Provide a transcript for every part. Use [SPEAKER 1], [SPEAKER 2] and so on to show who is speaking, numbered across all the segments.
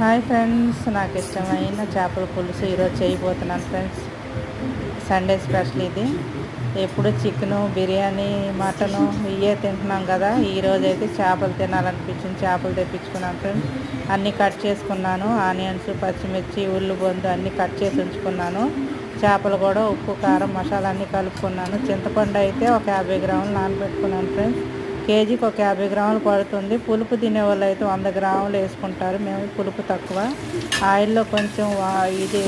[SPEAKER 1] Hi friends, నాకు ఇష్టమైన చేపల పులుసు ఈరోజు చేయబోతున్నాను ఫ్రెండ్స్. సండే స్పెషల్ ఇది. ఎప్పుడు చికెను, బిర్యానీ, మటను ఇవే తింటున్నాం కదా. ఈరోజు అయితే చేపలు తినాలనిపించింది, చేపలు తెప్పించుకున్నాను ఫ్రెండ్స్. అన్నీ కట్ చేసుకున్నాను. ఆనియన్స్, పచ్చిమిర్చి, ఉల్లిగొందు అన్నీ కట్ చేసి ఉంచుకున్నాను. చేపలు కూడా ఉప్పు, కారం, మసాలా అన్నీ కలుపుకున్నాను. చింతపండు అయితే ఒక 50 గ్రాములు నానబెట్టుకున్నాను ఫ్రెండ్స్. కేజీకి ఒక 50 గ్రాములు పడుతుంది. పులుపు తినేవాళ్ళు అయితే 100 గ్రాములు వేసుకుంటారు. మేము పులుపు తక్కువ. ఆయిల్లో కొంచెం ఇది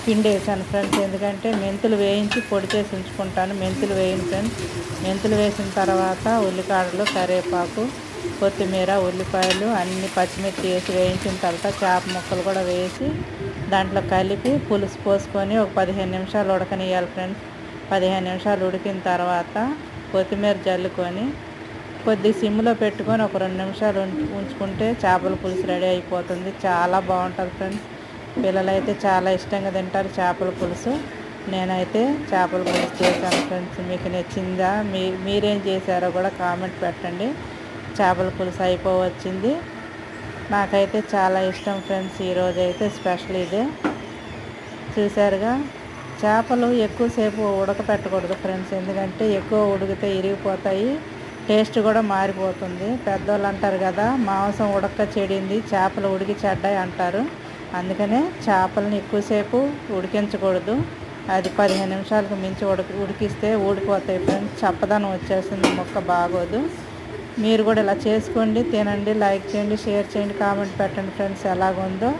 [SPEAKER 1] పిండి వేసాను ఫ్రెండ్స్. ఎందుకంటే మెంతులు వేయించి పొడి చేసి ఉంచుకుంటాను. మెంతులు వేయను ఫ్రెండ్స్. మెంతులు వేసిన తర్వాత ఉల్లికాడలు, కరివేపాకు, కొత్తిమీర, ఉల్లిపాయలు అన్ని పచ్చిమిర్చి వేసి వేయించిన తర్వాత చేప ముక్కలు కూడా వేసి దాంట్లో కలిపి పులుసు పోసుకొని ఒక 15 నిమిషాలు ఉడకనియాలి ఫ్రెండ్స్. 15 నిమిషాలు ఉడికిన తర్వాత కొత్తిమీర జల్లుకొని కొద్దిగా సిమ్లో పెట్టుకొని ఒక 2 నిమిషాలు ఉంచుకుంటే చేపల పులుసు రెడీ అయిపోతుంది. చాలా బాగుంటుంది ఫ్రెండ్స్. పిల్లలైతే చాలా ఇష్టంగా తింటారు చేపల పులుసు. నేనైతే చేపల పులుసు చేశాను ఫ్రెండ్స్. మీకు నచ్చిందా? మీరేం చేశారో కూడా కామెంట్ పెట్టండి. చేపల పులుసు అయిపోవచ్చింది. నాకైతే చాలా ఇష్టం ఫ్రెండ్స్. ఈరోజైతే స్పెషల్ ఇదే. చూసారుగా, చేపలు ఎక్కువసేపు ఉడకపెట్టకూడదు ఫ్రెండ్స్. ఎందుకంటే ఎక్కువ ఉడికితే ఇరిగిపోతాయి, టేస్ట్ కూడా మారిపోతుంది. పెద్దవాళ్ళు అంటారు కదా, మాంసం ఉడక చెడింది, చేపలు ఉడికి చెడ్డాయి అంటారు. అందుకనే చేపలను ఎక్కువసేపు ఉడికించకూడదు. అది 15 నిమిషాలకు మించి ఉడికిస్తే ఊడిపోతాయి ఫ్రెండ్స్. చప్పదనం వచ్చేసింది, ముక్క బాగోదు. మీరు కూడా ఇలా చేసుకోండి, తినండి, లైక్ చేయండి, షేర్ చేయండి, కామెంట్ పెట్టండి ఫ్రెండ్స్ ఎలాగుందో.